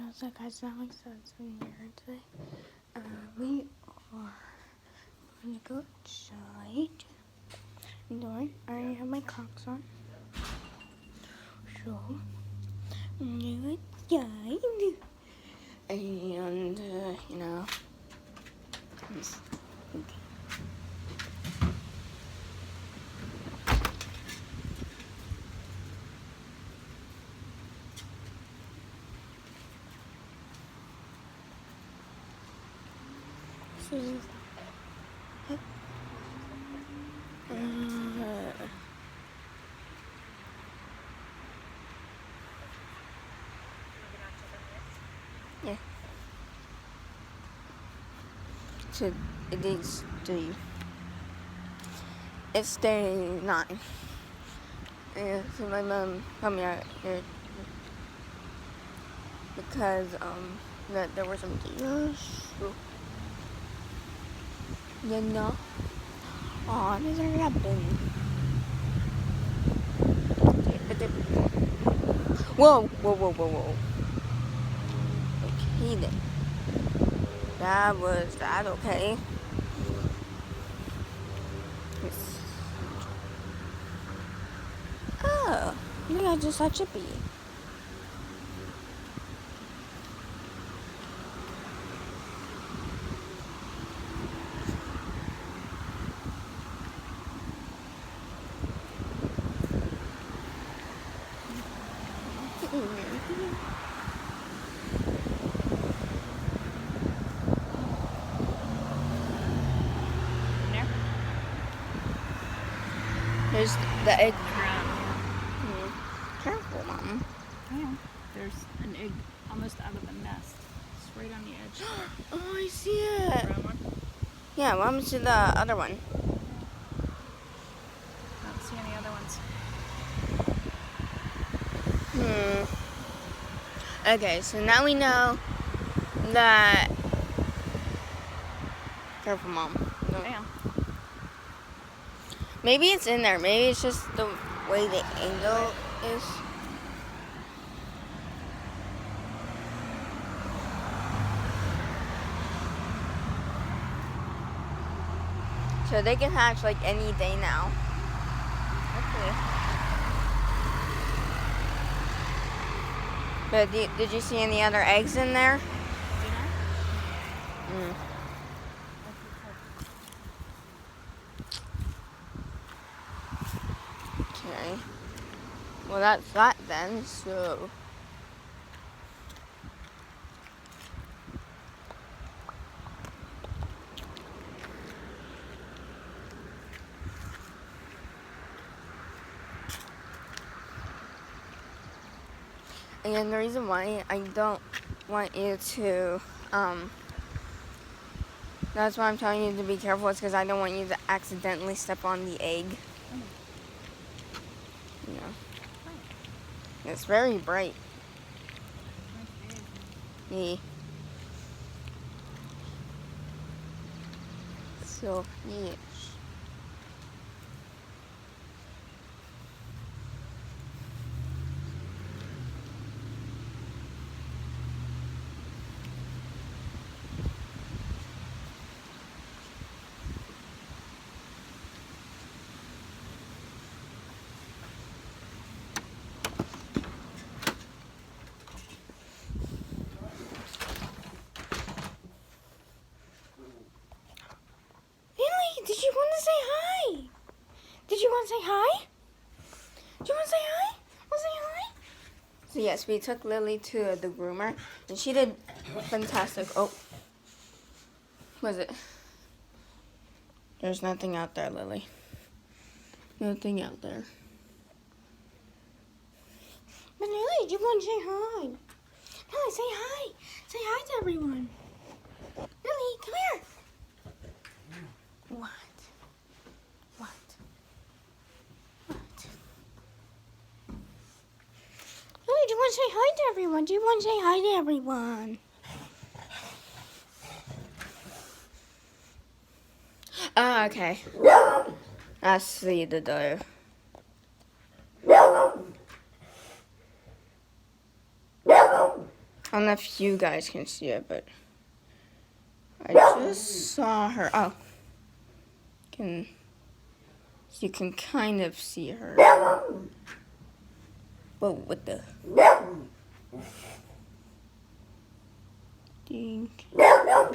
what's up, guys? Now I'm here today. We are going to go outside. I already have my Crocs on. So, I'm going to go outside. And, okay. So, yeah. So it is it's day 9. And so my mom helped me out here because that there were some deers. Oh, this already happened. Whoa. Okay then. Was that okay? Oh, maybe I just saw Chippy. There's the egg. Careful, Mom. Yeah, there's an egg almost out of the nest. It's right on the edge. Oh, I see it. Brown one? Yeah, Mom, see the other one. I don't see any other ones. Okay, so now we know that. Careful, Mom. No. Damn. Maybe it's in there. Maybe it's just the way the angle is. So they can hatch like any day now. Hopefully. But did you see any other eggs in there? Okay. Well, that's that then, so. And the reason why I don't want you to, that's why I'm telling you to be careful, is because I don't want you to accidentally step on the egg. You know. It's very bright. Yeah. So, yes. Did you want to say hi? Did you want to say hi? Do you want to say hi? Want to say hi? So yes, we took Lily to the groomer, and she did fantastic. Oh, was it? There's nothing out there, Lily. Nothing out there. But Lily, do you want to say hi? Lily, say hi. Say hi to everyone. Lily, come here. What? Lily, do you want to say hi to everyone? Do you want to say hi to everyone? Ah, okay. I see the door. I don't know if you guys can see it, but I just saw her. Oh, you can kind of see her. Whoa, what the? Dink. I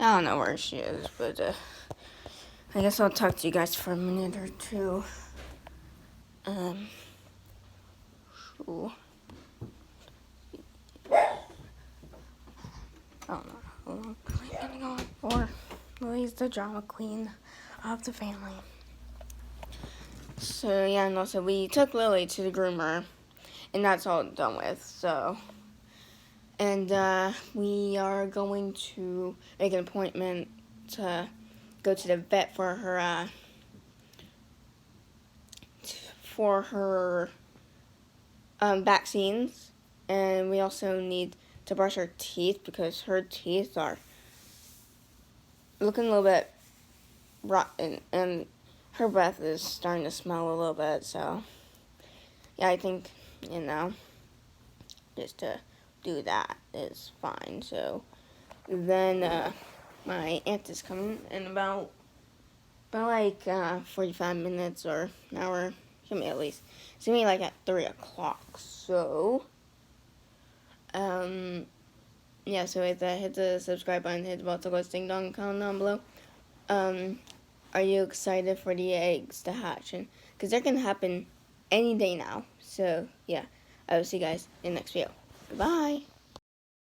don't know where she is, but I guess I'll talk to you guys for a minute or two. So, I don't know how long I'm getting on for. Lily's the drama queen of the family. So yeah, and also we took Lily to the groomer, and that's all done with. So, and we are going to make an appointment to go to the vet for her vaccines, and we also need to brush her teeth because her teeth are looking a little bit rotten, and her breath is starting to smell a little bit. So yeah, I think, just to do that is fine. So then my aunt is coming in about 45 minutes or an hour. At least it's gonna be like at 3 o'clock. So yeah, so hit the subscribe button, hit the bell to go ding dong, comment down below. Are you excited for the eggs to hatch? And because they're gonna happen any day now. So yeah, I will see you guys in the next video. Goodbye.